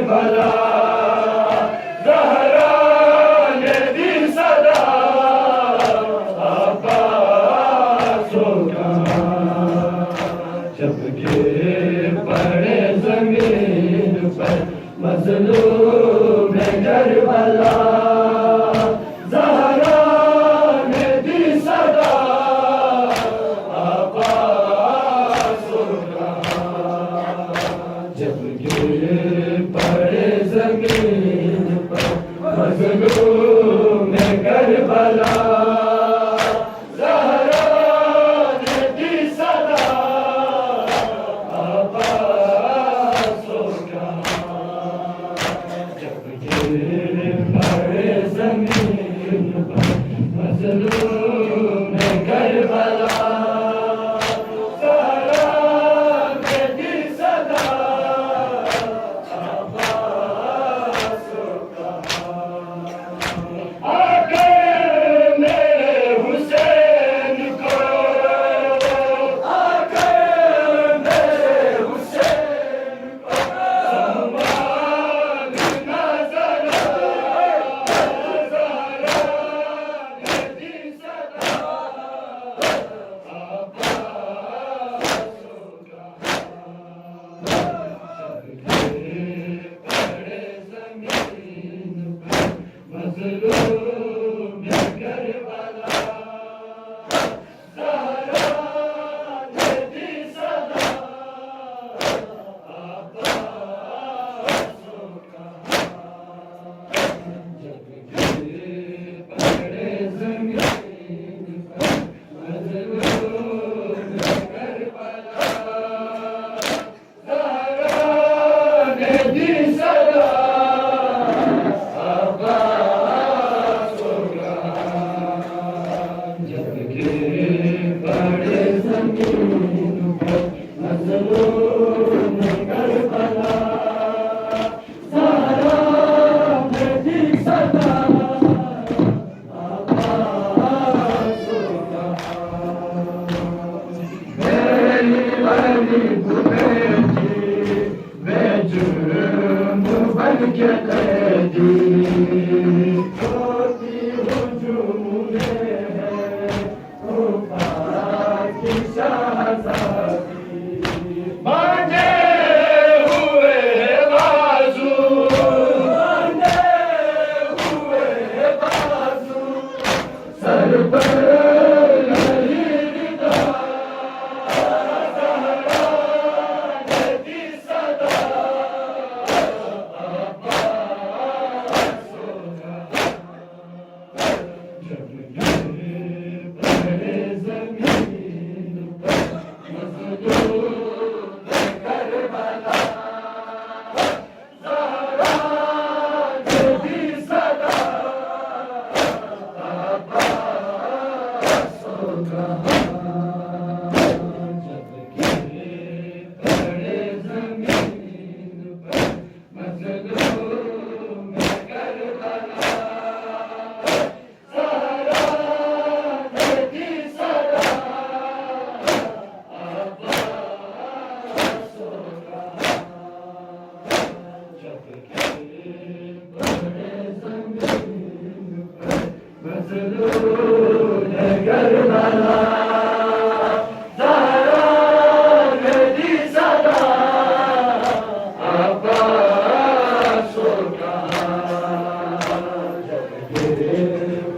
Karbala Zahra ने दी सदा अब्बासों का जब गिर पड़े ज़मीन पर मज़लूम करबला ज़हरा ने दी सदा अब्बासों का जब गिर पड़े ज़मीन पर मज़लूम करबला ज़हरा ने दी सदा अब्बासों का जब गिर पड़े ज़मीन पर मज़लूम करबला ज़हरा ने दी सदा अब्बासों का आकर मेरे हुसैन को आकर मेरे हुसैन को संभालना ज़रा ज़हरा ने दी सदा अब्बासों का पड़े ज़मीन पर मज़लूम करबला ज़हरा ने दी सदा अब्बासों का जब गिर पड़े ज़मीन पर मज़लूम करबला ज़हरा ने दी सदा अब्बासों का जब गिर पड़े ज़मीन पर मज़लूम करबला ज़हरा ने दी सदा अब्बासों का मेरी वाली बेटी बेजुर्म बन के कैदी होती हुजूम में है खुदा की शाहज़ादी बांधे हुए बाजू बांधे हुए बाजू सर पर नहीं रिदा ज़हरा ने दी सदा अब्बासों का जब गिर पड़े ज़मीन पर मज़लूम करबला ज़हरा ने दी सदा अब्बासों का जब गिर पड़े ज़मीन पर मज़लूम करबला ज़हरा ने दी सदा अब्बासों का जब गिर पड़े ज़मीन पर मज़लूम करबला ज़हरा ने दी सदा अब्बासों का जब गिर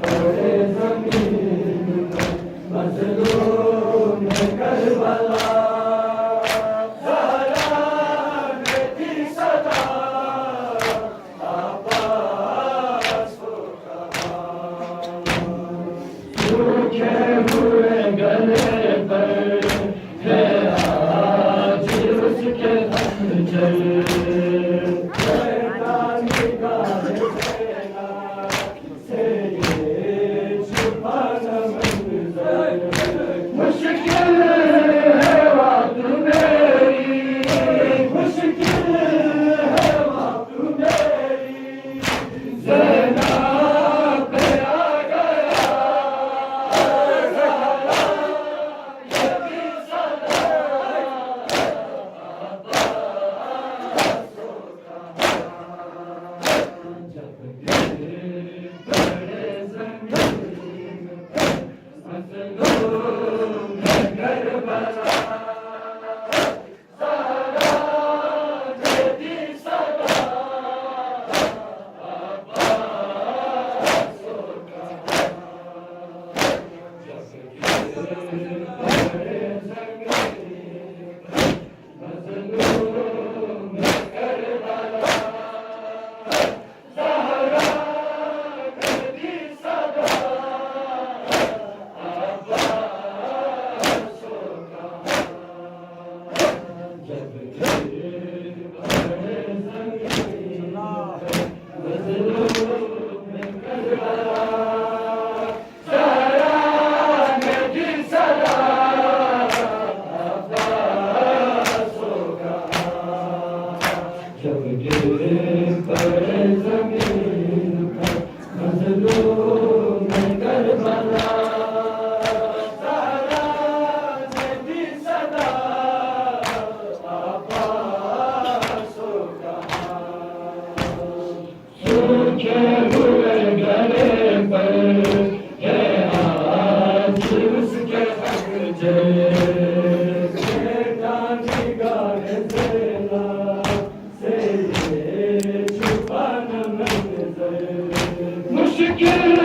पड़े ज़मीन पर मज़लूम करबला ज़हरा ने दी सदा अब्बासों का सूखे हुए गले पर है आज उसके खंजर शैतानी गाहे सेना से ये छुपाना मंज़र मुश्किल है बात मेरी मुश्किल है बात मेरी ज़ैना पे आ गया ज़हरा ने दी सदा अब्बासों का मुश्किल